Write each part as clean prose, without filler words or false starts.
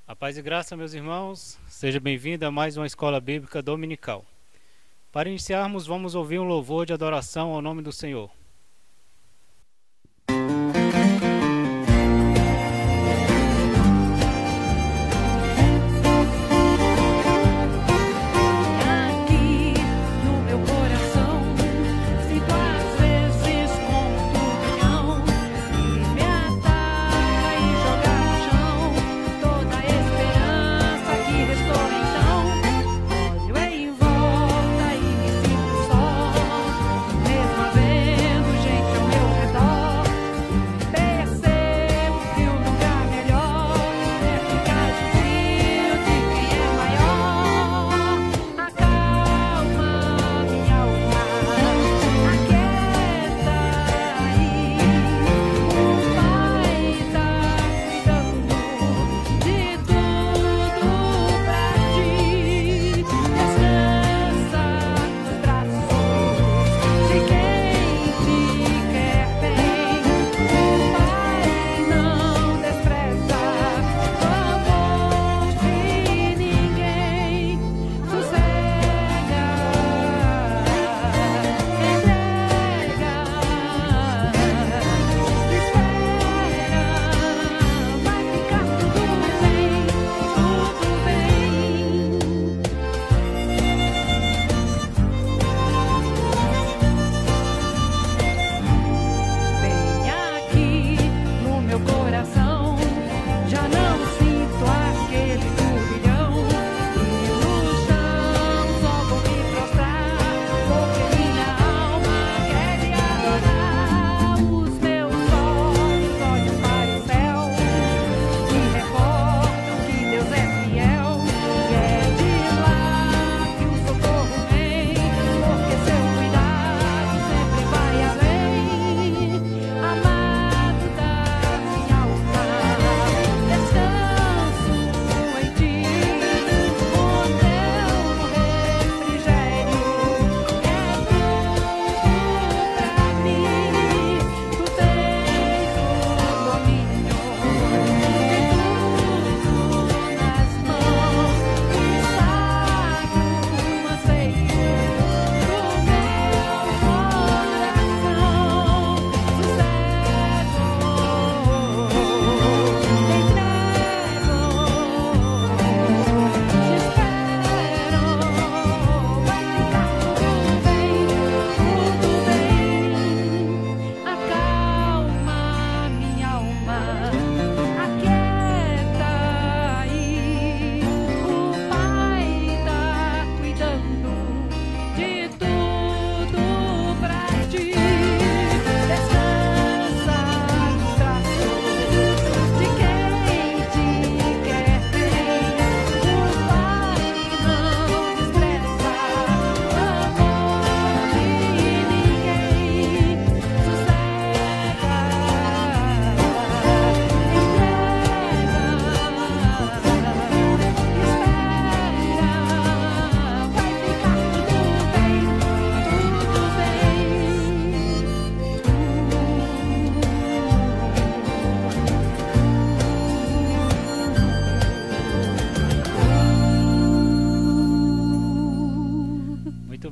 A paz e graça, meus irmãos, seja bem-vindo a mais uma Escola Bíblica Dominical. Para iniciarmos, vamos ouvir um louvor de adoração ao nome do Senhor.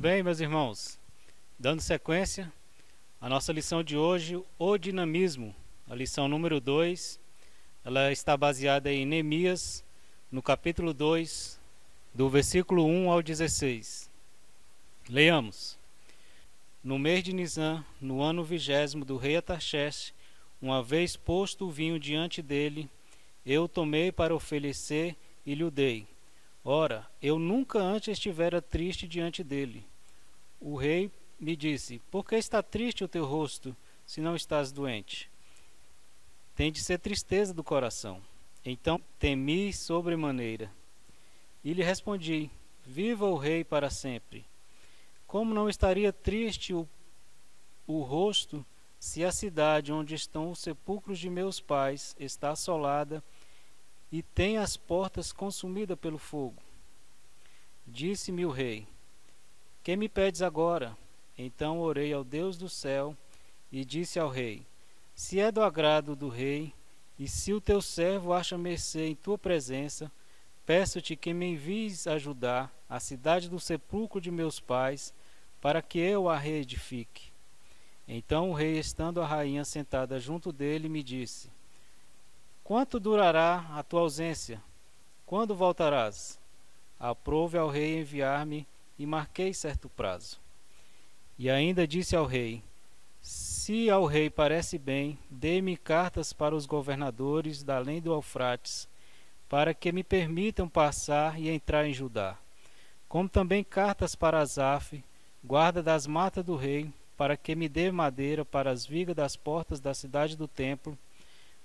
Bem, meus irmãos, dando sequência à nossa lição de hoje, o dinamismo, a lição número 2, ela está baseada em Neemias, no capítulo 2, do versículo 1 ao 16. Leiamos. No mês de Nisan, no ano 20º do rei Artaxerxes, uma vez posto o vinho diante dele, eu tomei para oferecer e lhe o dei. Ora, eu nunca antes estivera triste diante dele. O rei me disse: por que está triste o teu rosto, se não estás doente? Tem de ser tristeza do coração. Então temi sobremaneira. E lhe respondi: viva o rei para sempre. Como não estaria triste o rosto, se a cidade onde estão os sepulcros de meus pais está assolada e tem as portas consumidas pelo fogo? Disse-me o rei: que me pedes agora? Então orei ao Deus do céu e disse ao rei: se é do agrado do rei, E se o teu servo acha mercê em tua presença, peço-te que me envies ajudar a cidade do sepulcro de meus pais, para que eu a reedifique. Então o rei, estando a rainha sentada junto dele, me disse: Quanto durará a tua ausência? Quando voltarás? Aprove ao rei enviar-me, e marquei certo prazo. E ainda disse ao rei: Se ao rei parece bem, dê-me cartas para os governadores da além do Eufrates, para que me permitam passar e entrar em Judá, como também cartas para Asaf, guarda das matas do rei, para que me dê madeira para as vigas das portas da cidade do templo,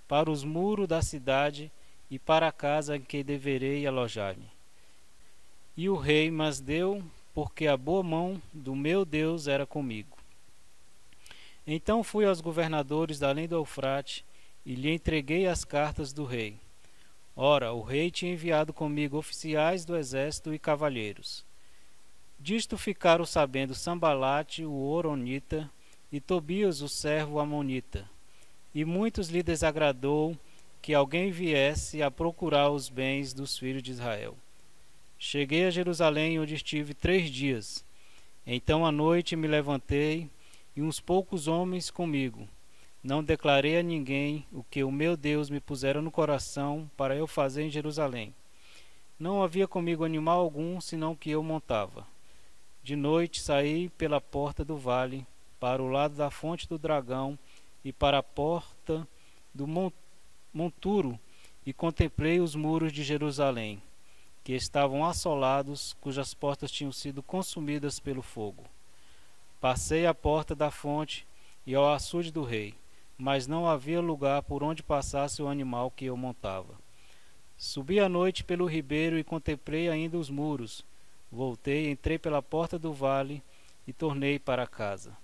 para os muros da cidade e para a casa em que deverei alojar-me. E o rei mas deu, porque a boa mão do meu Deus era comigo. Então fui aos governadores da além do Eufrate e lhe entreguei as cartas do rei. Ora, o rei tinha enviado comigo oficiais do exército e cavalheiros. Disto ficaram sabendo Sambalate, o Horonita, e Tobias, o servo amonita. E muitos lhe desagradou que alguém viesse a procurar os bens dos filhos de Israel. Cheguei a Jerusalém, onde estive 3 dias. Então à noite me levantei, e uns poucos homens comigo. Não declarei a ninguém o que o meu Deus me pusera no coração para eu fazer em Jerusalém. Não havia comigo animal algum, senão que eu montava. De noite saí pela porta do vale, para o lado da fonte do dragão e para a porta do monturo, e contemplei os muros de Jerusalém, que estavam assolados, cujas portas tinham sido consumidas pelo fogo. Passei à porta da fonte e ao açude do rei, mas não havia lugar por onde passasse o animal que eu montava. Subi à noite pelo ribeiro e contemplei ainda os muros. Voltei, entrei pela porta do vale e tornei para casa.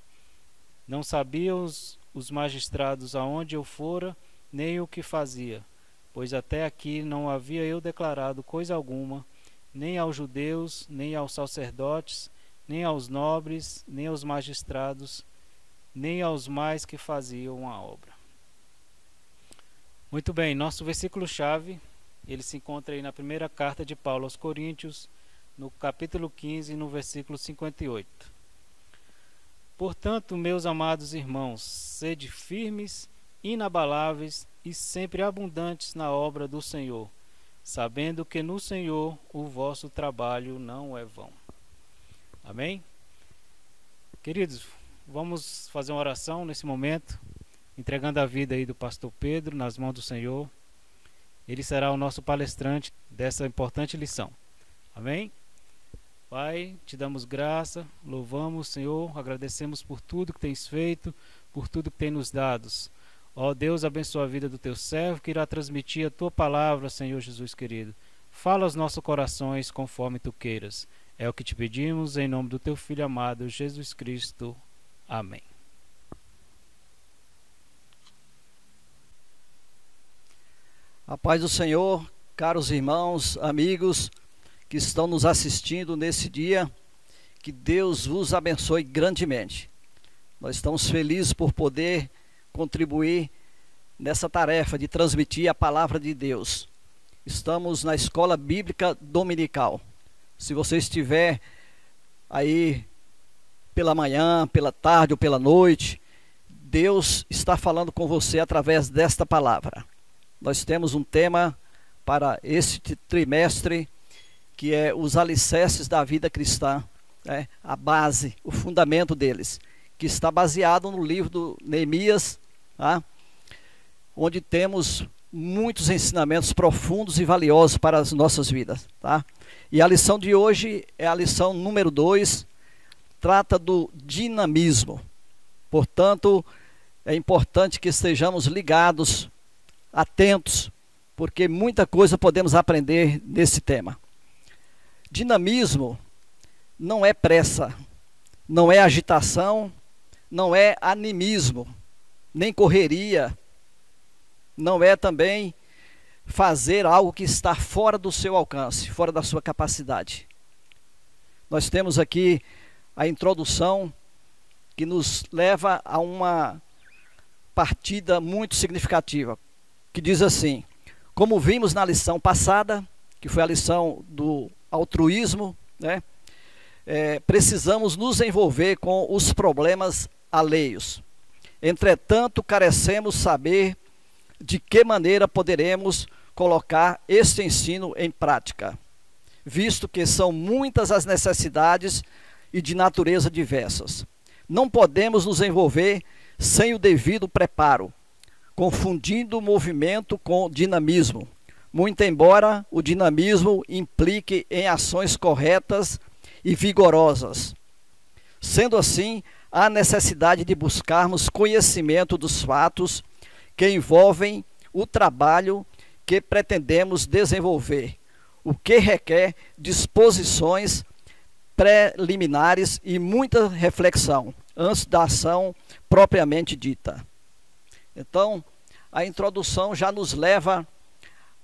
Não sabiam os magistrados aonde eu fora, nem o que fazia, pois até aqui não havia eu declarado coisa alguma, nem aos judeus, nem aos sacerdotes, nem aos nobres, nem aos magistrados, nem aos mais que faziam a obra. Muito bem, nosso versículo-chave, ele se encontra aí na primeira carta de Paulo aos Coríntios, no capítulo 15, no versículo 58. Portanto, meus amados irmãos, sede firmes, inabaláveis e sempre abundantes na obra do Senhor, sabendo que no Senhor o vosso trabalho não é vão. Amém? Queridos, vamos fazer uma oração nesse momento, entregando a vida aí do pastor Pedro nas mãos do Senhor. Ele será o nosso palestrante dessa importante lição. Amém? Pai, te damos graça, louvamos, Senhor, agradecemos por tudo que tens feito, por tudo que tens nos dado. Ó Deus, abençoa a vida do teu servo, que irá transmitir a tua palavra, Senhor Jesus querido. Fala aos nossos corações conforme tu queiras. É o que te pedimos em nome do teu Filho amado, Jesus Cristo. Amém. A paz do Senhor, caros irmãos, amigos que estão nos assistindo nesse dia, que Deus vos abençoe grandemente. Nós estamos felizes por poder contribuir nessa tarefa de transmitir a palavra de Deus. Estamos na Escola Bíblica Dominical. Se você estiver aí pela manhã, pela tarde ou pela noite, Deus está falando com você através desta palavra. Nós temos um tema para este trimestre, que é os alicerces da vida cristã, né? A base, o fundamento deles, que está baseado no livro do Neemias, tá? Onde temos muitos ensinamentos profundos e valiosos para as nossas vidas, tá? E a lição de hoje é a lição número 2, trata do dinamismo. Portanto, é importante que estejamos ligados, atentos, porque muita coisa podemos aprender nesse tema. Dinamismo não é pressa, não é agitação, não é animismo, nem correria, não é também fazer algo que está fora do seu alcance, fora da sua capacidade. Nós temos aqui a introdução que nos leva a uma partida muito significativa. que diz assim: como vimos na lição passada, que foi a lição do altruísmo, né? Precisamos nos envolver com os problemas alheios. Entretanto, carecemos saber de que maneira poderemos colocar este ensino em prática, visto que são muitas as necessidades e de natureza diversas. Não podemos nos envolver sem o devido preparo, confundindo o movimento com dinamismo, muito embora o dinamismo implique em ações corretas e vigorosas. Sendo assim, há necessidade de buscarmos conhecimento dos fatos que envolvem o trabalho que pretendemos desenvolver, o que requer disposições preliminares e muita reflexão antes da ação propriamente dita. Então, a introdução já nos leva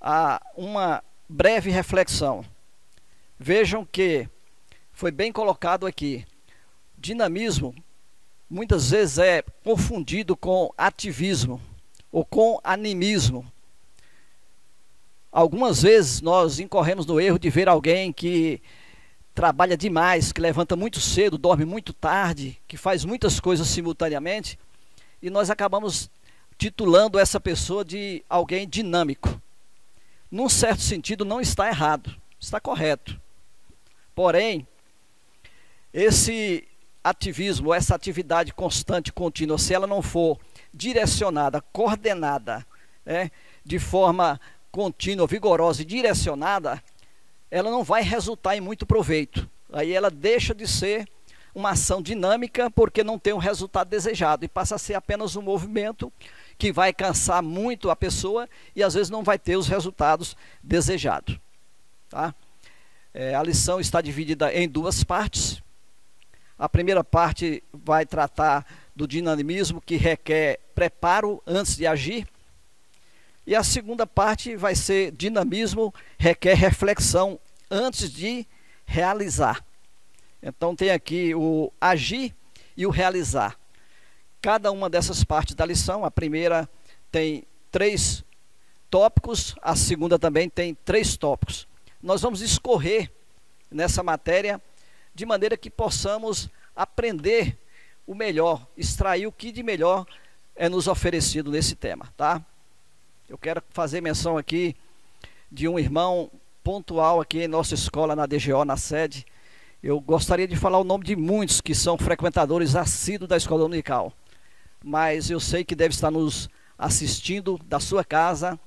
a uma breve reflexão. Vejam que foi bem colocado aqui. Dinamismo muitas vezes é confundido com ativismo ou com animismo. Algumas vezes nós incorremos no erro de ver alguém que trabalha demais, que levanta muito cedo, dorme muito tarde, que faz muitas coisas simultaneamente, e nós acabamos titulando essa pessoa de alguém dinâmico. Num certo sentido não está errado, está correto. Porém, esse ativismo, essa atividade constante, contínua, se ela não for direcionada, coordenada, de forma contínua, vigorosa e direcionada, ela não vai resultar em muito proveito. Aí ela deixa de ser uma ação dinâmica porque não tem o resultado desejado e passa a ser apenas um movimento que vai cansar muito a pessoa e às vezes não vai ter os resultados desejados. Tá? A lição está dividida em duas partes. A primeira parte vai tratar do dinamismo que requer preparo antes de agir. E a segunda parte vai ser dinamismo requer reflexão antes de realizar. Então tem aqui o agir e o realizar. Cada uma dessas partes da lição, a primeira tem 3 tópicos, a segunda também tem 3 tópicos. Nós vamos escorrer nessa matéria de maneira que possamos aprender o melhor, extrair o que de melhor é nos oferecido nesse tema, tá? Eu quero fazer menção aqui de um irmão pontual aqui em nossa escola, na DGO, na sede. Eu gostaria de falar o nome de muitos que são frequentadores assíduos da escola dominical, mas eu sei que deve estar nos assistindo da sua casa,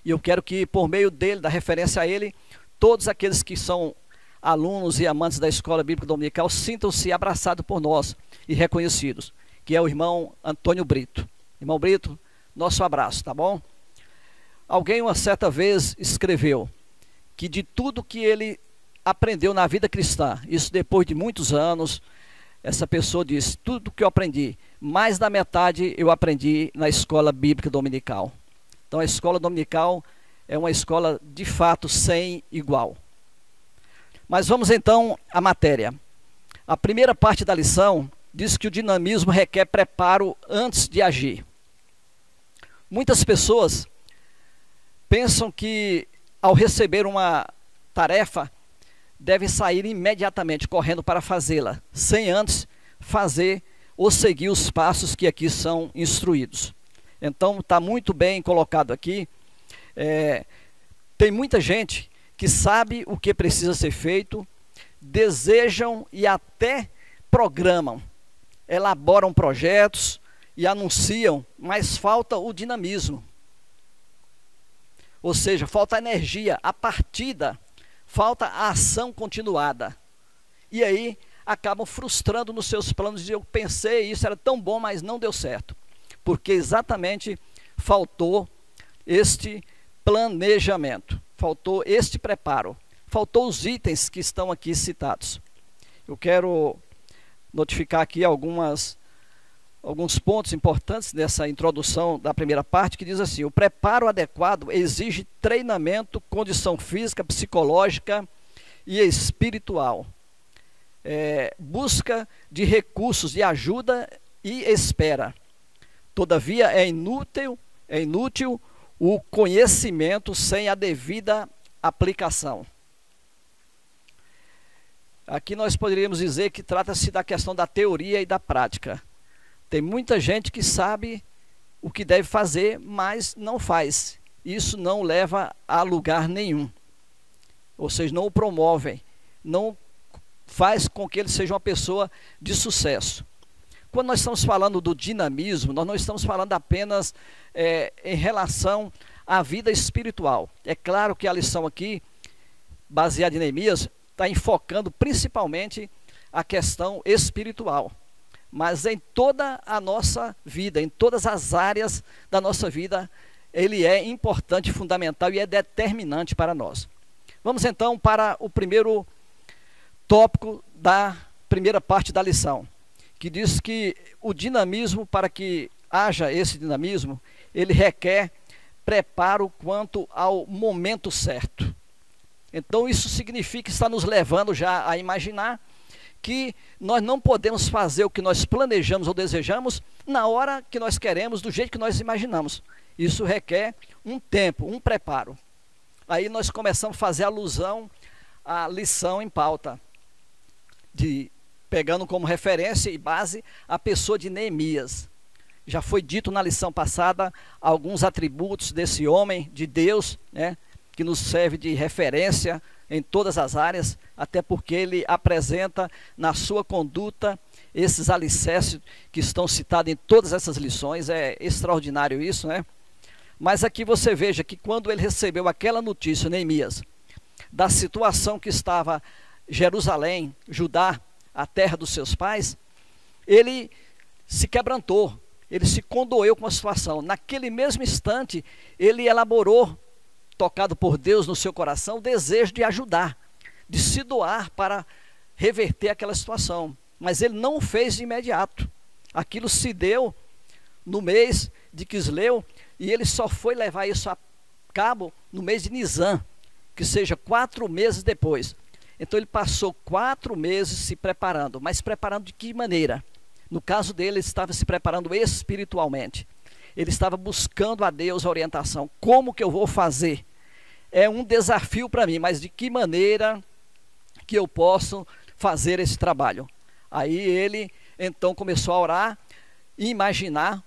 e eu quero que por meio dele, da referência a ele, todos aqueles que são alunos e amantes da escola bíblica dominical sintam-se abraçados por nós e reconhecidos, que é o irmão Antônio Brito. Irmão Brito, nosso abraço, tá bom? Alguém uma certa vez escreveu que de tudo que ele aprendeu na vida cristã, isso depois de muitos anos, essa pessoa disse: tudo que eu aprendi, mais da metade eu aprendi na escola bíblica dominical. Então a escola dominical é uma escola de fato sem igual. Mas vamos então à matéria. A primeira parte da lição diz que o dinamismo requer preparo antes de agir. Muitas pessoas pensam que ao receber uma tarefa devem sair imediatamente correndo para fazê-la, sem antes fazer ou seguir os passos que aqui são instruídos. Então está muito bem colocado aqui. Tem muita gente que sabe o que precisa ser feito, desejam e até programam, elaboram projetos e anunciam, mas falta o dinamismo. Ou seja, falta a energia, a partida, falta a ação continuada. E aí acabam frustrando nos seus planos. Eu pensei, isso era tão bom, mas não deu certo. Porque exatamente faltou este planejamento, faltou este preparo, faltou os itens que estão aqui citados. Eu quero notificar aqui alguns pontos importantes nessa introdução da primeira parte, que diz assim: o preparo adequado exige treinamento, condição física, psicológica e espiritual, busca de recursos de ajuda e espera. Todavia é inútil o conhecimento sem a devida aplicação. Aqui nós poderíamos dizer que trata-se da questão da teoria e da prática. Tem muita gente que sabe o que deve fazer, mas não faz. Isso não leva a lugar nenhum. Ou seja, não o promovem, não faz com que ele seja uma pessoa de sucesso. Quando nós estamos falando do dinamismo, nós não estamos falando apenas em relação à vida espiritual. É claro que a lição aqui, baseada em Neemias, está enfocando principalmente a questão espiritual. Mas em toda a nossa vida, em todas as áreas da nossa vida, ele é importante, fundamental e é determinante para nós. Vamos então para o primeiro tópico da primeira parte da lição, que diz que o dinamismo, para que haja esse dinamismo, ele requer preparo quanto ao momento certo. Então isso significa, está nos levando já a imaginar que nós não podemos fazer o que nós planejamos ou desejamos na hora que nós queremos, do jeito que nós imaginamos. Isso requer um tempo, um preparo. Aí nós começamos a fazer alusão à lição em pauta, pegando como referência e base a pessoa de Neemias. Já foi dito na lição passada alguns atributos desse homem de Deus, né, que nos serve de referência em todas as áreas, até porque ele apresenta na sua conduta esses alicerces que estão citados em todas essas lições. É extraordinário isso, né? Mas aqui você veja que quando ele recebeu aquela notícia, Neemias, da situação que estava Jerusalém, Judá, a terra dos seus pais, ele se quebrantou, ele se condoeu com a situação. Naquele mesmo instante, ele elaborou, tocado por Deus no seu coração, o desejo de ajudar, de se doar para reverter aquela situação. Mas ele não o fez de imediato. Aquilo se deu no mês de Quisleu, e ele só foi levar isso a cabo no mês de Nisan, que seja 4 meses depois. Então ele passou 4 meses se preparando, mas preparando de que maneira? No caso dele, ele estava se preparando espiritualmente. Ele estava buscando a Deus a orientação. Como que eu vou fazer? É um desafio para mim, mas de que maneira que eu posso fazer esse trabalho? Aí ele então começou a orar e imaginar,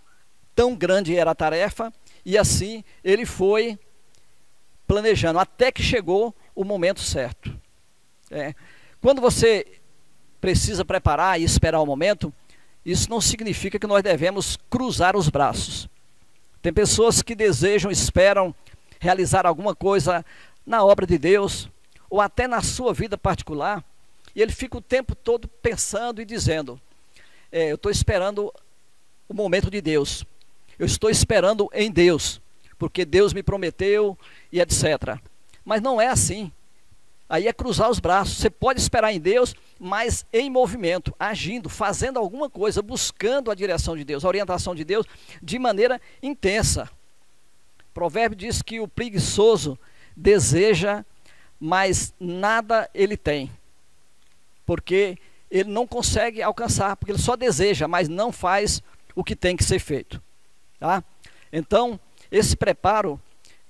tão grande era a tarefa, e assim ele foi planejando, até que chegou o momento certo. Quando você precisa preparar e esperar o momento, isso não significa que nós devemos cruzar os braços. Tem pessoas que desejam, esperam realizar alguma coisa na obra de Deus, ou até na sua vida particular, e ele fica o tempo todo pensando e dizendo, eu estou esperando o momento de Deus, eu estou esperando em Deus, porque Deus me prometeu e etc. Mas não é assim. Aí é cruzar os braços. Você pode esperar em Deus, mas em movimento, agindo, fazendo alguma coisa, buscando a direção de Deus, a orientação de Deus, de maneira intensa. O provérbio diz que o preguiçoso deseja, mas nada ele tem, porque ele não consegue alcançar, porque ele só deseja, mas não faz o que tem que ser feito. Tá? Então, esse preparo,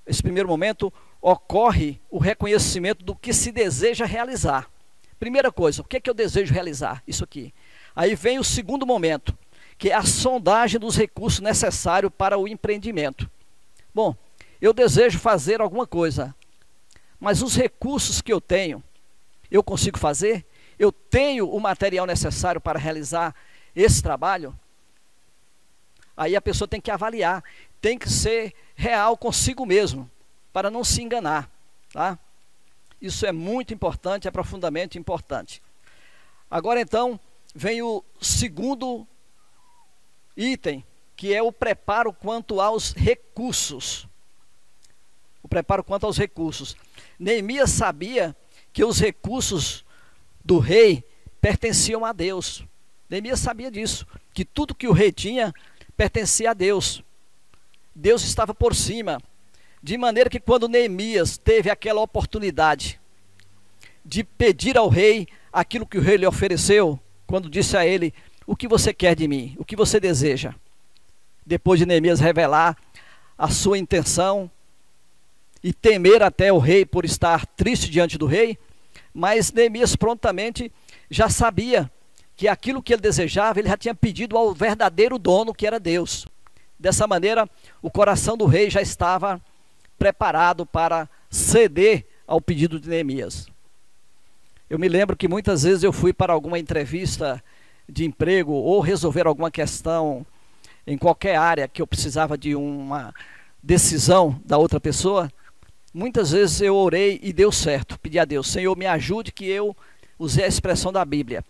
esse primeiro momento, ocorre o reconhecimento do que se deseja realizar. Primeira coisa, o que é que eu desejo realizar? Isso aqui. Aí vem o segundo momento, que é a sondagem dos recursos necessários para o empreendimento. Bom, eu desejo fazer alguma coisa, mas os recursos que eu tenho, eu consigo fazer? Eu tenho o material necessário para realizar esse trabalho? Aí a pessoa tem que avaliar, tem que ser real consigo mesmo, para não se enganar, tá? Isso é muito importante, é profundamente importante. Agora então, vem o segundo item, que é o preparo quanto aos recursos. O preparo quanto aos recursos. Neemias sabia que os recursos do rei pertenciam a Deus. Neemias sabia disso, que tudo que o rei tinha pertencia a Deus. Deus estava por cima. De maneira que quando Neemias teve aquela oportunidade de pedir ao rei aquilo que o rei lhe ofereceu, quando disse a ele, o que você quer de mim? O que você deseja? Depois de Neemias revelar a sua intenção e temer até o rei por estar triste diante do rei, mas Neemias prontamente já sabia que aquilo que ele desejava, ele já tinha pedido ao verdadeiro dono, que era Deus. Dessa maneira, o coração do rei já estava preparado para ceder ao pedido de Neemias. Eu me lembro que muitas vezes eu fui para alguma entrevista de emprego ou resolver alguma questão em qualquer área que eu precisava de uma decisão da outra pessoa. Muitas vezes eu orei e deu certo, pedi a Deus: Senhor, me ajude, que eu usei a expressão da Bíblia,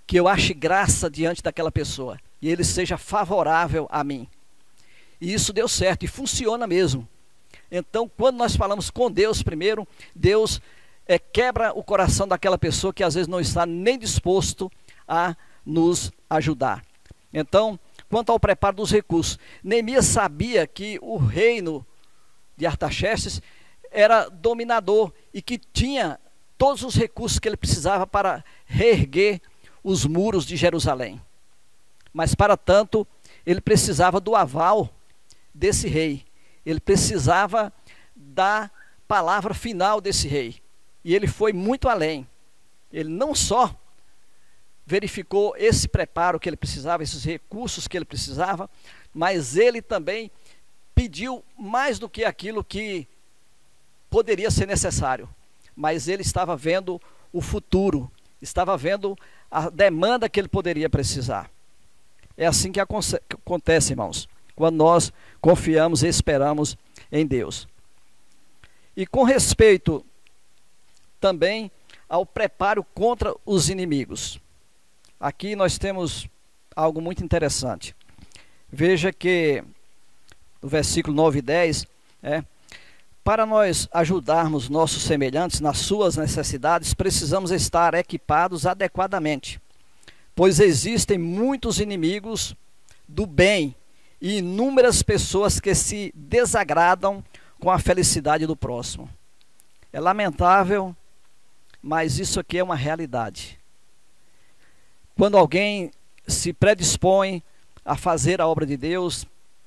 que eu ache graça diante daquela pessoa e ele seja favorável a mim. E isso deu certo e funciona mesmo. Então, quando nós falamos com Deus primeiro, Deus quebra o coração daquela pessoa que às vezes não está nem disposto a nos ajudar. Então, quanto ao preparo dos recursos, Neemias sabia que o reino de Artaxerxes era dominador e que tinha todos os recursos que ele precisava para reerguer os muros de Jerusalém. Mas para tanto, ele precisava do aval desse rei. Ele precisava da palavra final desse rei. E ele foi muito além. Ele não só verificou esse preparo que ele precisava, esses recursos que ele precisava, mas ele também pediu mais do que aquilo que poderia ser necessário. Mas ele estava vendo o futuro, estava vendo a demanda que ele poderia precisar. É assim que acontece, irmãos, quando nós confiamos e esperamos em Deus. E com respeito também ao preparo contra os inimigos. Aqui nós temos algo muito interessante. Veja que no versículo 9 e 10, para nós ajudarmos nossos semelhantes nas suas necessidades, precisamos estar equipados adequadamente, pois existem muitos inimigos do bem e inúmeras pessoas que se desagradam com a felicidade do próximo. É lamentável, mas isso aqui é uma realidade. Quando alguém se predispõe a fazer a obra de Deus,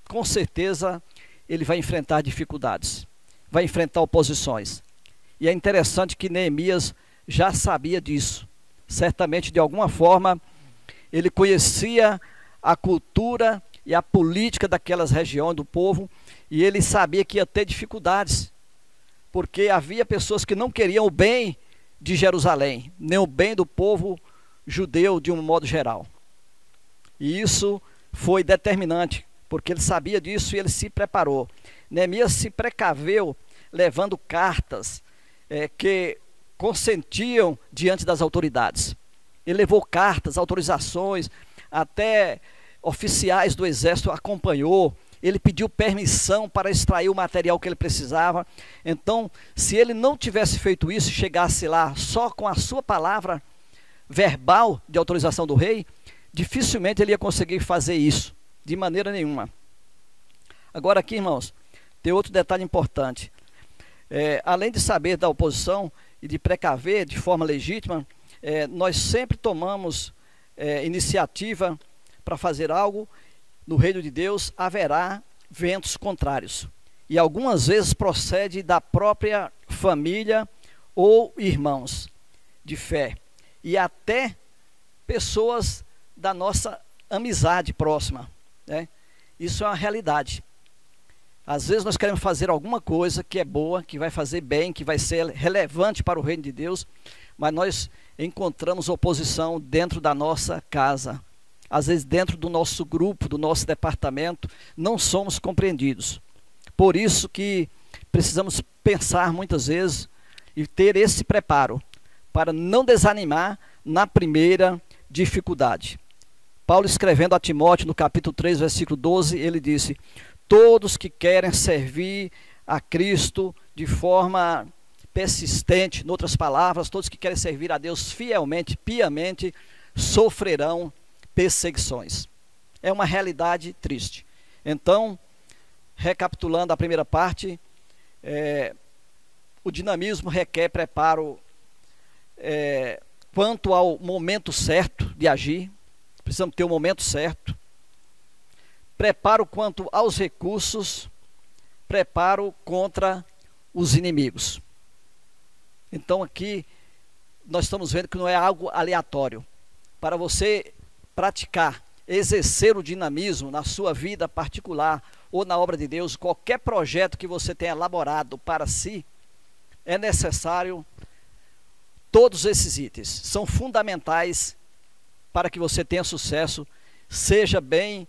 com certeza ele vai enfrentar dificuldades, vai enfrentar oposições. E é interessante que Neemias já sabia disso. Certamente, de alguma forma, ele conhecia a cultura e a política daquelas regiões do povo, e ele sabia que ia ter dificuldades, porque havia pessoas que não queriam o bem de Jerusalém, nem o bem do povo judeu de um modo geral. E isso foi determinante, porque ele sabia disso e ele se preparou. Neemias se precaveu levando cartas que consentiam diante das autoridades. Ele levou cartas, autorizações, até oficiais do exército acompanhou. Ele pediu permissão para extrair o material que ele precisava. Então, se ele não tivesse feito isso, chegasse lá só com a sua palavra verbal de autorização do rei, dificilmente ele ia conseguir fazer isso, de maneira nenhuma. Agora aqui, irmãos, tem outro detalhe importante. Além de saber da oposição e de precaver de forma legítima, nós sempre tomamos iniciativa para fazer algo. No reino de Deus haverá ventos contrários, e algumas vezes procede da própria família ou irmãos de fé, e até pessoas da nossa amizade próxima, né? Isso é uma realidade. Às vezes nós queremos fazer alguma coisa que é boa, que vai fazer bem, que vai ser relevante para o reino de Deus, mas nós encontramos oposição dentro da nossa casa. Às vezes dentro do nosso grupo, do nosso departamento, não somos compreendidos. Por isso que precisamos pensar muitas vezes e ter esse preparo para não desanimar na primeira dificuldade. Paulo, escrevendo a Timóteo no capítulo 3, versículo 12, ele disse: todos que querem servir a Cristo de forma persistente, em outras palavras, todos que querem servir a Deus fielmente, piamente, sofrerão perseguições. É uma realidade triste. Então, recapitulando a primeira parte, o dinamismo requer preparo quanto ao momento certo de agir. Precisamos ter o momento certo. Preparo quanto aos recursos, preparo contra os inimigos. Então aqui nós estamos vendo que não é algo aleatório. Para você praticar, exercer o dinamismo na sua vida particular ou na obra de Deus, qualquer projeto que você tenha elaborado para si, é necessário todos esses itens. São fundamentais para que você tenha sucesso, seja bem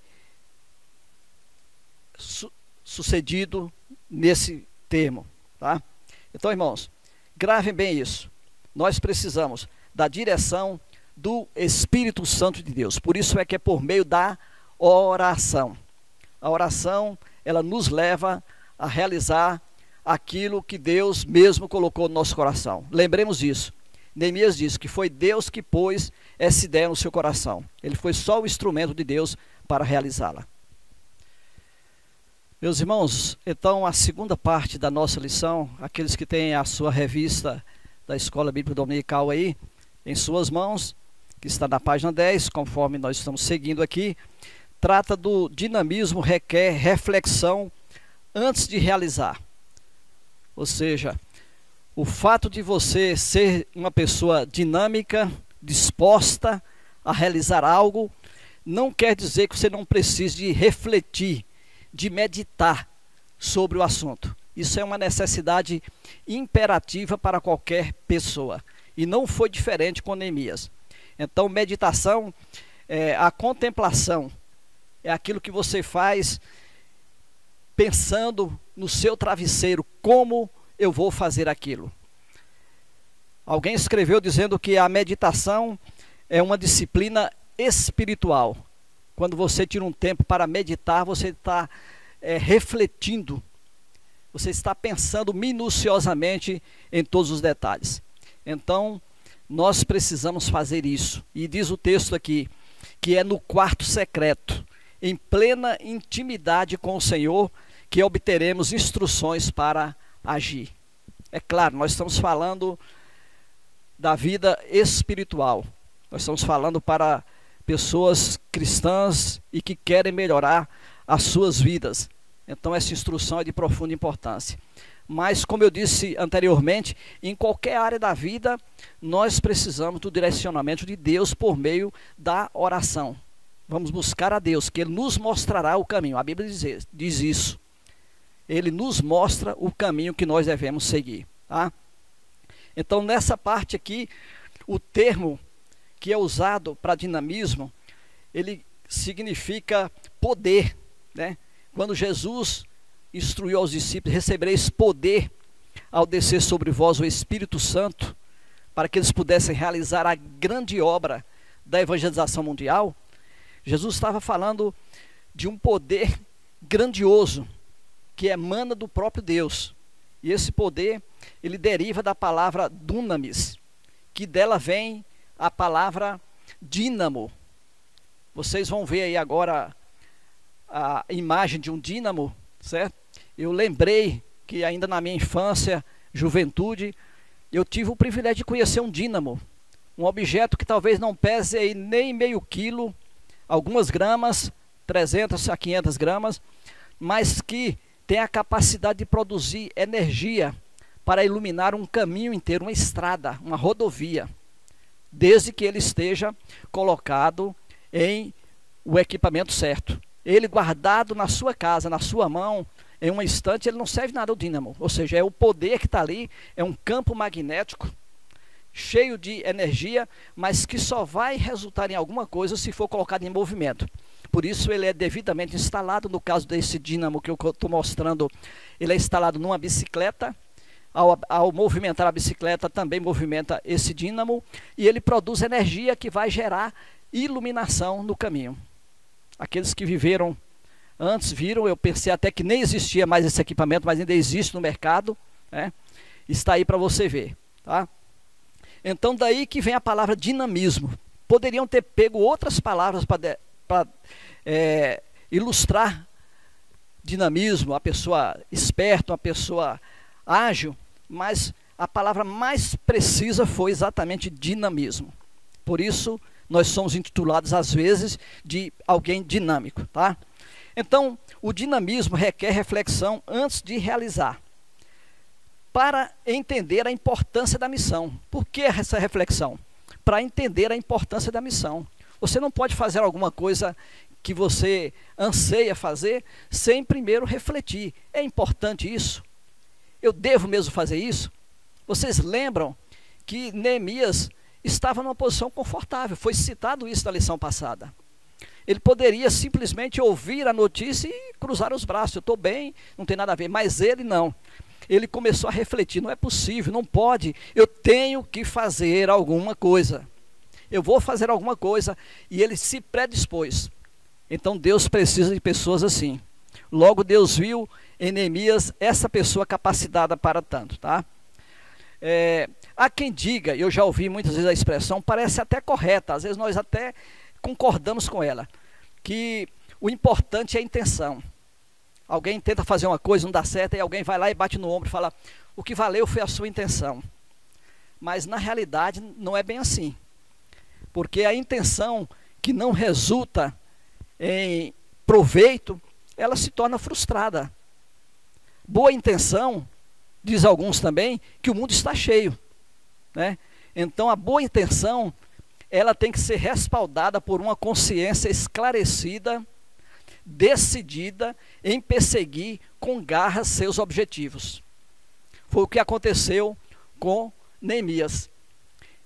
sucedido nesse termo, tá? Então, irmãos, gravem bem isso. Nós precisamos da direção do Espírito Santo de Deus. Por isso é que é por meio da oração. A oração, ela nos leva a realizar aquilo que Deus mesmo colocou no nosso coração. Lembremos disso. Neemias disse que foi Deus que pôs essa ideia no seu coração. Ele foi só o instrumento de Deus para realizá-la. Meus irmãos, então a segunda parte da nossa lição, aqueles que têm a sua revista da Escola Bíblica Dominical aí, em suas mãos, que está na página 10, conforme nós estamos seguindo aqui, trata do dinamismo requer reflexão antes de realizar. Ou seja, o fato de você ser uma pessoa dinâmica, disposta a realizar algo, não quer dizer que você não precise de refletir, de meditar sobre o assunto. Isso é uma necessidade imperativa para qualquer pessoa. E não foi diferente com Neemias. Então, meditação, a contemplação, é aquilo que você faz pensando no seu travesseiro, como eu vou fazer aquilo. Alguém escreveu dizendo que a meditação é uma disciplina espiritual. Quando você tira um tempo para meditar, você está refletindo, você está pensando minuciosamente em todos os detalhes. Então, nós precisamos fazer isso. E diz o texto aqui, que é no quarto secreto, em plena intimidade com o Senhor, que obteremos instruções para agir. É claro, nós estamos falando da vida espiritual. Nós estamos falando para pessoas cristãs e que querem melhorar as suas vidas. Então essa instrução é de profunda importância. Mas, como eu disse anteriormente, em qualquer área da vida, nós precisamos do direcionamento de Deus por meio da oração. Vamos buscar a Deus, que Ele nos mostrará o caminho. A Bíblia diz isso. Ele nos mostra o caminho que nós devemos seguir. Tá? Então, nessa parte aqui, o termo que é usado para dinamismo, ele significa poder, né? Quando Jesus instruiu aos discípulos: recebereis poder ao descer sobre vós o Espírito Santo, para que eles pudessem realizar a grande obra da evangelização mundial. Jesus estava falando de um poder grandioso que emana do próprio Deus. E esse poder, ele deriva da palavra dunamis, que dela vem a palavra dínamo. Vocês vão ver aí agora a imagem de um dínamo, certo? Eu lembrei que ainda na minha infância, juventude, eu tive o privilégio de conhecer um dínamo, um objeto que talvez não pese aí nem meio quilo, algumas gramas, 300 a 500 gramas, mas que tem a capacidade de produzir energia para iluminar um caminho inteiro, uma estrada, uma rodovia, desde que ele esteja colocado em o equipamento certo. Ele guardado na sua casa, na sua mão, em um instante, ele não serve nada ao dínamo. Ou seja, é o poder que está ali, é um campo magnético, cheio de energia, mas que só vai resultar em alguma coisa se for colocado em movimento. Por isso ele é devidamente instalado. No caso desse dínamo que eu estou mostrando, ele é instalado numa bicicleta. Ao movimentar a bicicleta, também movimenta esse dínamo, e ele produz energia que vai gerar iluminação no caminho. Aqueles que viveram antes viram, eu pensei até que nem existia mais esse equipamento, mas ainda existe no mercado, né? Está aí para você ver, tá? Então daí que vem a palavra dinamismo. Poderiam ter pego outras palavras para ilustrar dinamismo, a pessoa esperta, a pessoa ágil, mas a palavra mais precisa foi exatamente dinamismo. Por isso nós somos intitulados às vezes de alguém dinâmico, tá? Então, o dinamismo requer reflexão antes de realizar, para entender a importância da missão. Por que essa reflexão? Para entender a importância da missão. Você não pode fazer alguma coisa que você anseia fazer sem primeiro refletir. É importante isso? Eu devo mesmo fazer isso? Vocês lembram que Neemias estava numa posição confortável, foi citado isso na lição passada. Ele poderia simplesmente ouvir a notícia e cruzar os braços, eu estou bem, não tem nada a ver, mas ele não. Ele começou a refletir, não é possível, não pode, eu tenho que fazer alguma coisa. Eu vou fazer alguma coisa, e ele se predispôs. Então Deus precisa de pessoas assim. Logo Deus viu em Neemias essa pessoa capacitada para tanto, tá? Há quem diga, eu já ouvi muitas vezes a expressão, parece até correta, às vezes nós até concordamos com ela, que o importante é a intenção. Alguém tenta fazer uma coisa, não dá certo, e alguém vai lá e bate no ombro e fala, o que valeu foi a sua intenção. Mas na realidade não é bem assim. Porque a intenção que não resulta em proveito, ela se torna frustrada. Boa intenção, diz alguns também, que o mundo está cheio, né? Então a boa intenção, ela tem que ser respaldada por uma consciência esclarecida, decidida em perseguir com garra seus objetivos. Foi o que aconteceu com Neemias.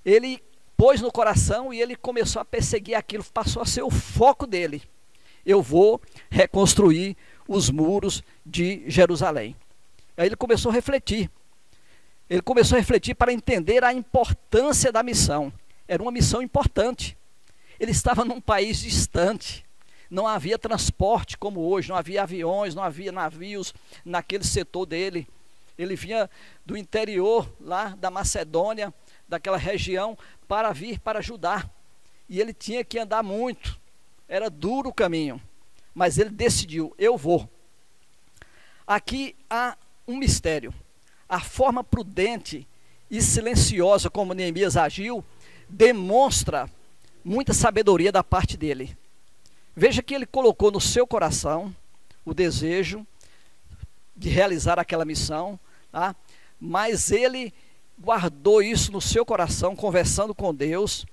Ele pôs no coração e ele começou a perseguir aquilo, passou a ser o foco dele. Eu vou reconstruir os muros de Jerusalém. Aí ele começou a refletir. Ele começou a refletir para entender a importância da missão. Era uma missão importante. Ele estava num país distante. Não havia transporte como hoje, não havia aviões, não havia navios naquele setor dele. Ele vinha do interior, lá da Macedônia, daquela região, para vir para ajudar. E ele tinha que andar muito. Era duro o caminho. Mas ele decidiu, eu vou. Aqui há um mistério. A forma prudente e silenciosa como Neemias agiu, demonstra muita sabedoria da parte dele. Veja que ele colocou no seu coração o desejo de realizar aquela missão, tá? Mas ele guardou isso no seu coração, conversando com Deus.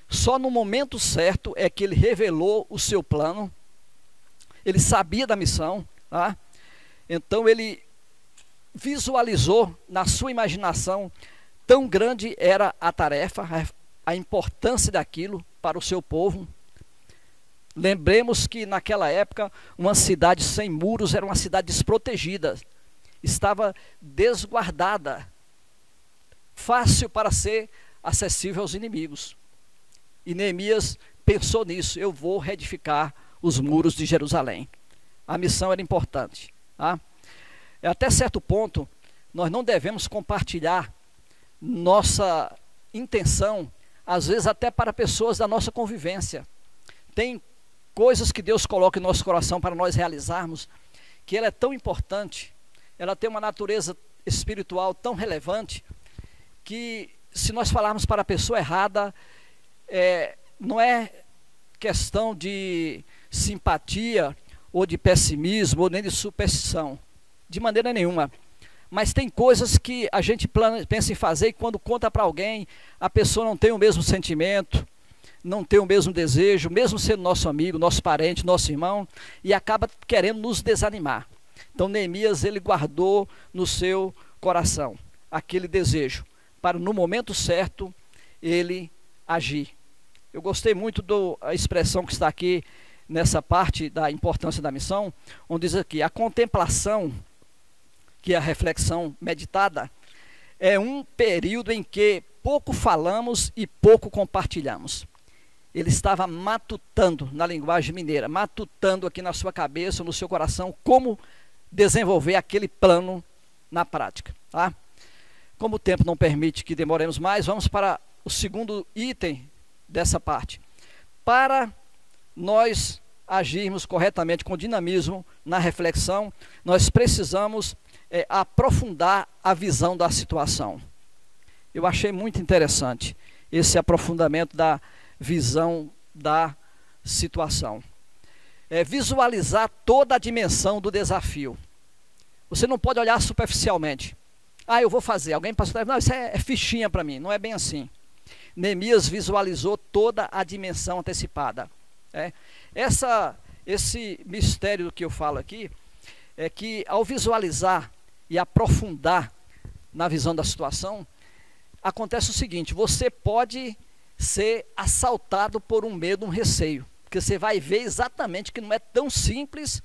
Só no momento certo é que ele revelou o seu plano. Ele sabia da missão, tá? Então ele visualizou na sua imaginação, tão grande era a tarefa, a importância daquilo para o seu povo. Lembremos que naquela época, uma cidade sem muros era uma cidade desprotegida, estava desguardada, fácil para ser acessível aos inimigos. E Neemias pensou nisso, eu vou reedificar os muros de Jerusalém. A missão era importante, tá? Até certo ponto, nós não devemos compartilhar nossa intenção, às vezes até para pessoas da nossa convivência. Tem coisas que Deus coloca em nosso coração para nós realizarmos, que ela é tão importante, ela tem uma natureza espiritual tão relevante, que se nós falarmos para a pessoa errada, não é questão de simpatia, ou de pessimismo, ou nem de superstição, de maneira nenhuma. Mas tem coisas que a gente pensa em fazer e quando conta para alguém, a pessoa não tem o mesmo sentimento, não tem o mesmo desejo, mesmo sendo nosso amigo, nosso parente, nosso irmão, e acaba querendo nos desanimar. Então Neemias, ele guardou no seu coração aquele desejo, para no momento certo ele agir. Eu gostei muito da expressão que está aqui nessa parte da importância da missão, onde diz aqui, a contemplação, que é a reflexão meditada, é um período em que pouco falamos e pouco compartilhamos. Ele estava matutando, na linguagem mineira, matutando aqui na sua cabeça, no seu coração, como desenvolver aquele plano na prática, tá? Como o tempo não permite que demoremos mais, vamos para o segundo item dessa parte. Para nós agirmos corretamente com dinamismo na reflexão, nós precisamos aprofundar a visão da situação. Eu achei muito interessante esse aprofundamento da visão da situação. visualizar toda a dimensão do desafio. Você não pode olhar superficialmente. Ah, eu vou fazer. Alguém passou, não, isso é fichinha para mim. Não é bem assim. Neemias visualizou toda a dimensão antecipada. Esse mistério que eu falo aqui, é que ao visualizar e aprofundar na visão da situação, acontece o seguinte: você pode ser assaltado por um medo, um receio, porque você vai ver exatamente que não é tão simples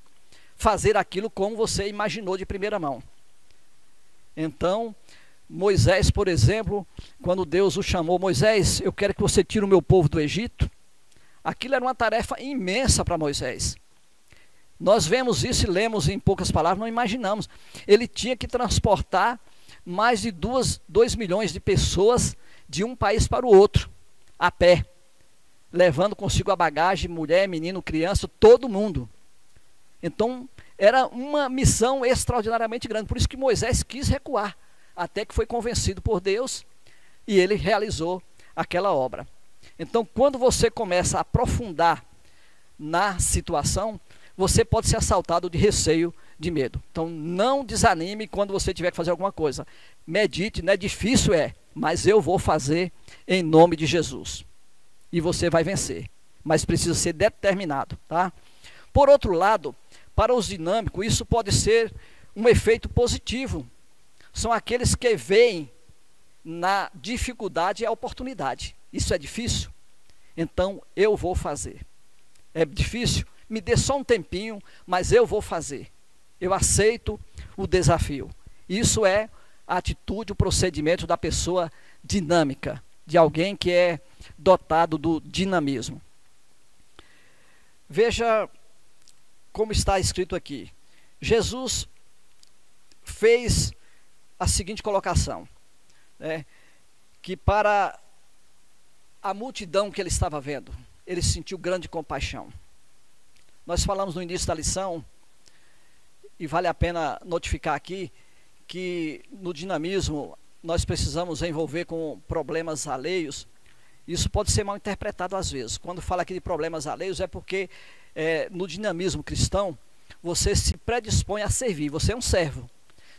fazer aquilo como você imaginou de primeira mão. Então, Moisés, por exemplo, quando Deus o chamou: Moisés, eu quero que você tire o meu povo do Egito. Aquilo era uma tarefa imensa para Moisés. Nós vemos isso e lemos em poucas palavras, não imaginamos. Ele tinha que transportar mais de 2 milhões de pessoas de um país para o outro, a pé, levando consigo a bagagem, mulher, menino, criança, todo mundo. Então, era uma missão extraordinariamente grande. Por isso que Moisés quis recuar, até que foi convencido por Deus e ele realizou aquela obra. Então, quando você começa a aprofundar na situação, você pode ser assaltado de receio, de medo. Então, não desanime quando você tiver que fazer alguma coisa. Medite, não é difícil, mas eu vou fazer em nome de Jesus. E você vai vencer. Mas precisa ser determinado, tá? Por outro lado, para os dinâmicos, isso pode ser um efeito positivo. São aqueles que veem na dificuldade a oportunidade. Isso é difícil? Então eu vou fazer. É difícil? Me dê só um tempinho, mas eu vou fazer. Eu aceito o desafio. Isso é a atitude, o procedimento da pessoa dinâmica, de alguém que é dotado do dinamismo. Veja como está escrito aqui. Jesus fez a seguinte colocação, que para a multidão que ele estava vendo, ele sentiu grande compaixão. Nós falamos no início da lição, e vale a pena notificar aqui, que no dinamismo nós precisamos envolver com problemas alheios. Isso pode ser mal interpretado às vezes. Quando fala aqui de problemas alheios, é porque no dinamismo cristão, você se predispõe a servir, você é um servo.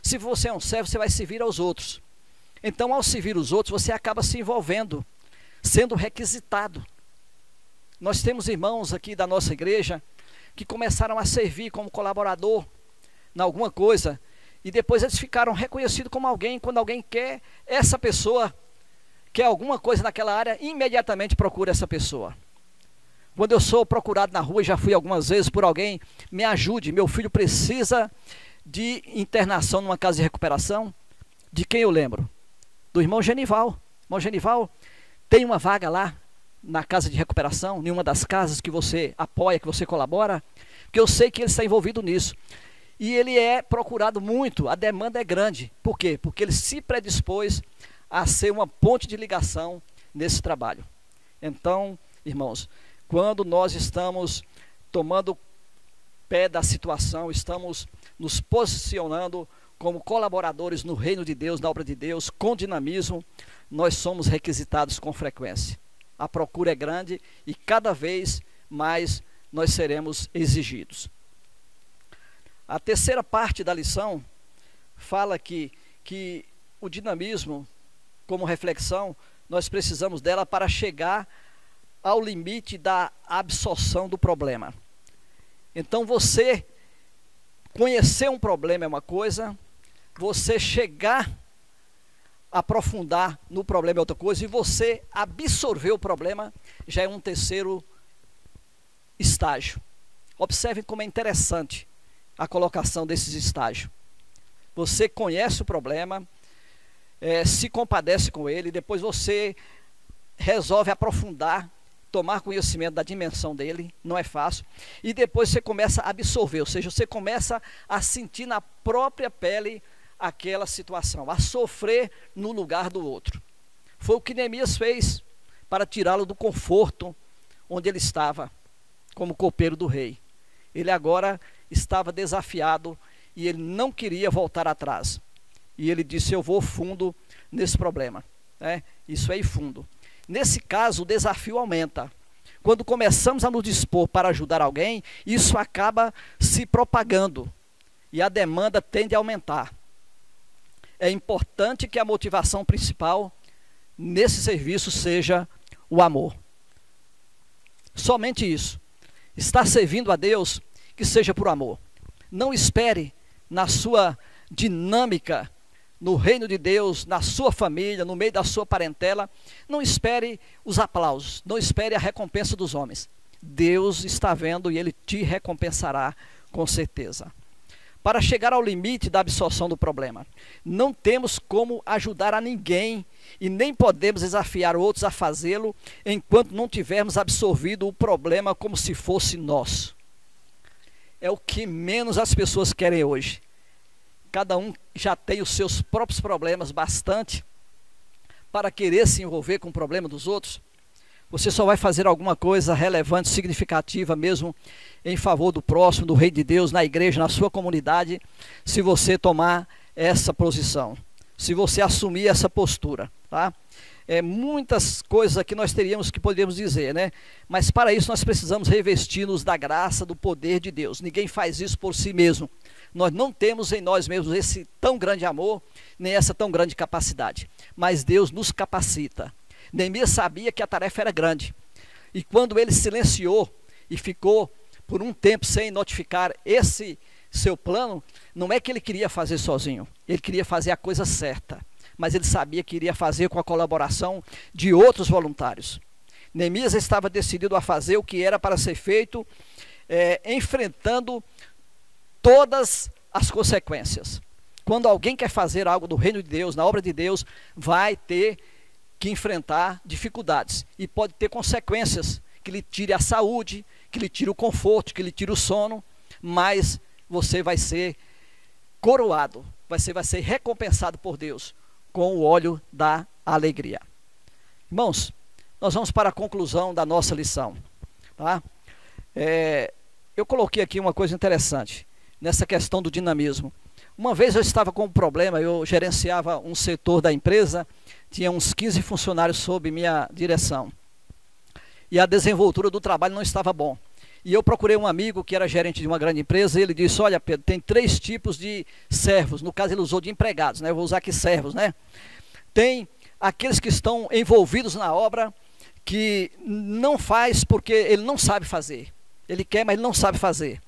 Se você é um servo, você vai servir aos outros. Então, ao servir os outros, você acaba se envolvendo, sendo requisitado. Nós temos irmãos aqui da nossa igreja que começaram a servir como colaborador em alguma coisa, e depois eles ficaram reconhecidos como alguém. Quando alguém quer, essa pessoa quer alguma coisa naquela área, imediatamente procura essa pessoa. Quando eu sou procurado na rua, já fui algumas vezes por alguém, me ajude, meu filho precisa de internação numa casa de recuperação. De quem eu lembro? Do irmão Genival. Irmão Genival, tem uma vaga lá na casa de recuperação, em uma das casas que você apoia, que você colabora, porque eu sei que ele está envolvido nisso. E ele é procurado muito, a demanda é grande. Por quê? Porque ele se predispôs a ser uma ponte de ligação nesse trabalho. Então, irmãos, quando nós estamos tomando pé da situação, estamos nos posicionando como colaboradores no reino de Deus, na obra de Deus, com dinamismo, nós somos requisitados com frequência. A procura é grande e cada vez mais nós seremos exigidos. A terceira parte da lição fala que o dinamismo, como reflexão, nós precisamos dela para chegar ao limite da absorção do problema. Então você conhecer um problema é uma coisa, você chegar a aprofundar no problema é outra coisa, e você absorver o problema já é um terceiro estágio. Observem como é interessante a colocação desses estágios. Você conhece o problema, se compadece com ele, depois você resolve aprofundar, tomar conhecimento da dimensão dele, não é fácil, e depois você começa a absorver, ou seja, você começa a sentir na própria pele aquela situação, a sofrer no lugar do outro. Foi o que Neemias fez para tirá-lo do conforto onde ele estava, como copeiro do rei. Ele agora estava desafiado e ele não queria voltar atrás. E ele disse: eu vou fundo nesse problema. Isso é ir fundo. Nesse caso, o desafio aumenta. quando começamos a nos dispor para ajudar alguém, isso acaba se propagando e a demanda tende a aumentar. É importante que a motivação principal nesse serviço seja o amor. Somente isso. Estar servindo a Deus, que seja por amor. Não espere na sua dinâmica, no reino de Deus, na sua família, no meio da sua parentela, não espere os aplausos, não espere a recompensa dos homens. Deus está vendo e Ele te recompensará com certeza. Para chegar ao limite da absorção do problema, não temos como ajudar a ninguém e nem podemos desafiar outros a fazê-lo enquanto não tivermos absorvido o problema como se fosse nosso. É o que menos as pessoas querem hoje. Cada um já tem os seus próprios problemas bastante para querer se envolver com o problema dos outros. Você só vai fazer alguma coisa relevante, significativa mesmo em favor do próximo, do reino de Deus, na igreja, na sua comunidade, se você tomar essa posição, se você assumir essa postura, tá? Muitas coisas aqui nós poderíamos dizer, né? Mas para isso nós precisamos revestir-nos da graça, do poder de Deus. Ninguém faz isso por si mesmo. Nós não temos em nós mesmos esse tão grande amor, nem essa tão grande capacidade. Mas Deus nos capacita. Neemias sabia que a tarefa era grande. E quando ele silenciou e ficou por um tempo sem notificar esse seu plano, não é que ele queria fazer sozinho. Ele queria fazer a coisa certa. Mas ele sabia que iria fazer com a colaboração de outros voluntários. Neemias estava decidido a fazer o que era para ser feito, enfrentando todas as consequências. Quando alguém quer fazer algo do reino de Deus, na obra de Deus, vai ter que enfrentar dificuldades. E pode ter consequências, que lhe tire a saúde, que lhe tire o conforto, que lhe tire o sono, mas você vai ser coroado, você vai ser recompensado por Deus com o óleo da alegria. Irmãos, nós vamos para a conclusão da nossa lição, tá? Eu coloquei aqui uma coisa interessante, nessa questão do dinamismo. Uma vez eu estava com um problema, eu gerenciava um setor da empresa, tinha uns 15 funcionários sob minha direção. E a desenvoltura do trabalho não estava bom. E eu procurei um amigo que era gerente de uma grande empresa, e ele disse, olha Pedro, tem 3 tipos de servos. No caso ele usou de empregados, né? Eu vou usar aqui servos, né? Tem aqueles que estão envolvidos na obra, que não faz porque ele não sabe fazer. Ele quer, mas ele não sabe fazer.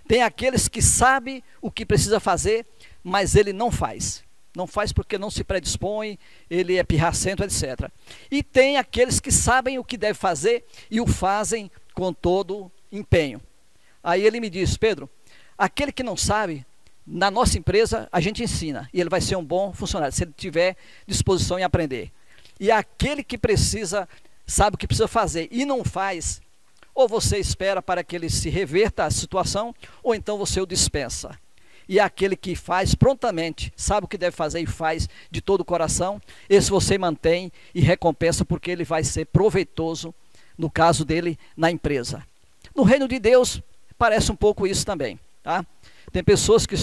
Tem aqueles que sabem o que precisa fazer, mas ele não faz. Não faz porque não se predispõe, ele é pirracento, etc. E tem aqueles que sabem o que deve fazer e o fazem com todo empenho. Aí ele me disse, Pedro, aquele que não sabe, na nossa empresa a gente ensina, e ele vai ser um bom funcionário, se ele tiver disposição em aprender. E aquele que precisa, sabe o que precisa fazer e não faz, ou você espera para que ele se reverta a situação, ou então você o dispensa. E aquele que faz prontamente, sabe o que deve fazer e faz de todo o coração, esse você mantém e recompensa, porque ele vai ser proveitoso, no caso dele, na empresa. No reino de Deus, parece um pouco isso também, tá? Tem pessoas que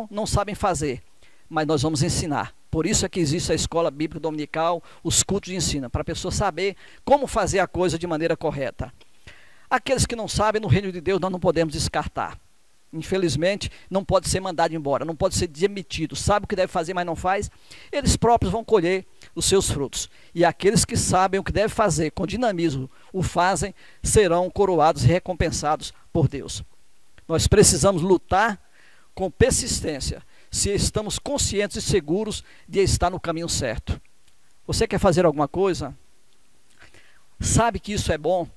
não sabem fazer, mas nós vamos ensinar. Por isso é que existe a escola bíblica dominical, os cultos de ensino, para a pessoa saber como fazer a coisa de maneira correta. Aqueles que não sabem, no reino de Deus, nós não podemos descartar. Infelizmente, não pode ser mandado embora, não pode ser demitido. Sabe o que deve fazer, mas não faz, eles próprios vão colher os seus frutos. E aqueles que sabem o que deve fazer, com dinamismo, o fazem, serão coroados e recompensados por Deus. Nós precisamos lutar com persistência, se estamos conscientes e seguros de estar no caminho certo. Você quer fazer alguma coisa? Sabe que isso é bom?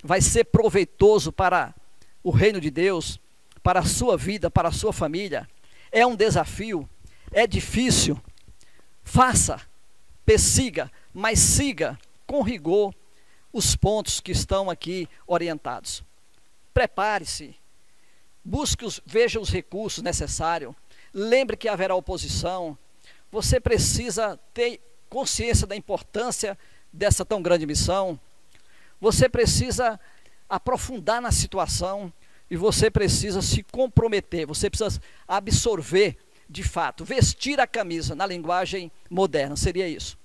Vai ser proveitoso para o reino de Deus, para a sua vida, para a sua família. É um desafio, é difícil. Faça, persiga, mas siga com rigor os pontos que estão aqui orientados. Prepare-se, veja os recursos necessários, lembre que haverá oposição. Você precisa ter consciência da importância dessa tão grande missão. Você precisa aprofundar na situação e você precisa se comprometer, você precisa absorver de fato, vestir a camisa, na linguagem moderna, seria isso.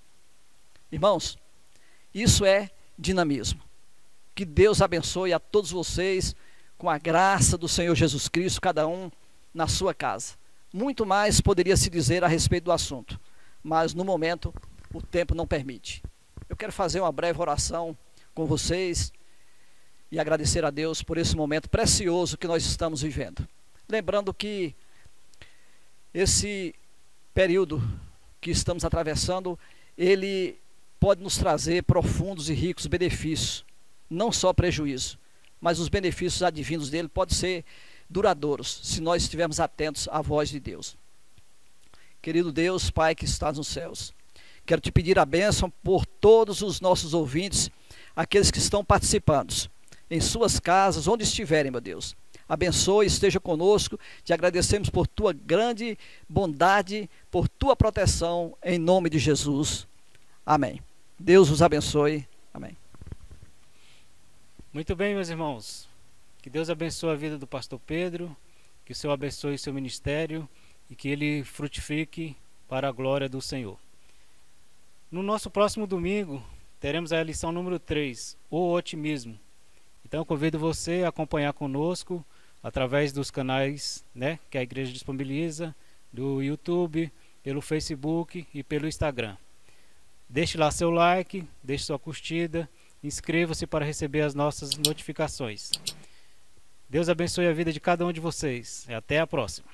Irmãos, isso é dinamismo. Que Deus abençoe a todos vocês com a graça do Senhor Jesus Cristo, cada um na sua casa. Muito mais poderia se dizer a respeito do assunto, mas no momento o tempo não permite. Eu quero fazer uma breve oração com vocês e agradecer a Deus por esse momento precioso que nós estamos vivendo. Lembrando que esse período que estamos atravessando, ele pode nos trazer profundos e ricos benefícios, não só prejuízo, mas os benefícios advindos dele podem ser duradouros, se nós estivermos atentos à voz de Deus. Querido Deus, Pai que estás nos céus, quero te pedir a bênção por todos os nossos ouvintes, aqueles que estão participando, em suas casas, onde estiverem, meu Deus. Abençoe, esteja conosco, te agradecemos por tua grande bondade, por tua proteção, em nome de Jesus. Amém. Deus os abençoe. Amém. Muito bem, meus irmãos. Que Deus abençoe a vida do pastor Pedro, que o Senhor abençoe o seu ministério e que ele frutifique para a glória do Senhor. No nosso próximo domingo, teremos a lição número 3, o otimismo. Então eu convido você a acompanhar conosco através dos canais, que a igreja disponibiliza, do YouTube, pelo Facebook e pelo Instagram. Deixe lá seu like, deixe sua curtida, inscreva-se para receber as nossas notificações. Deus abençoe a vida de cada um de vocês. E até a próxima.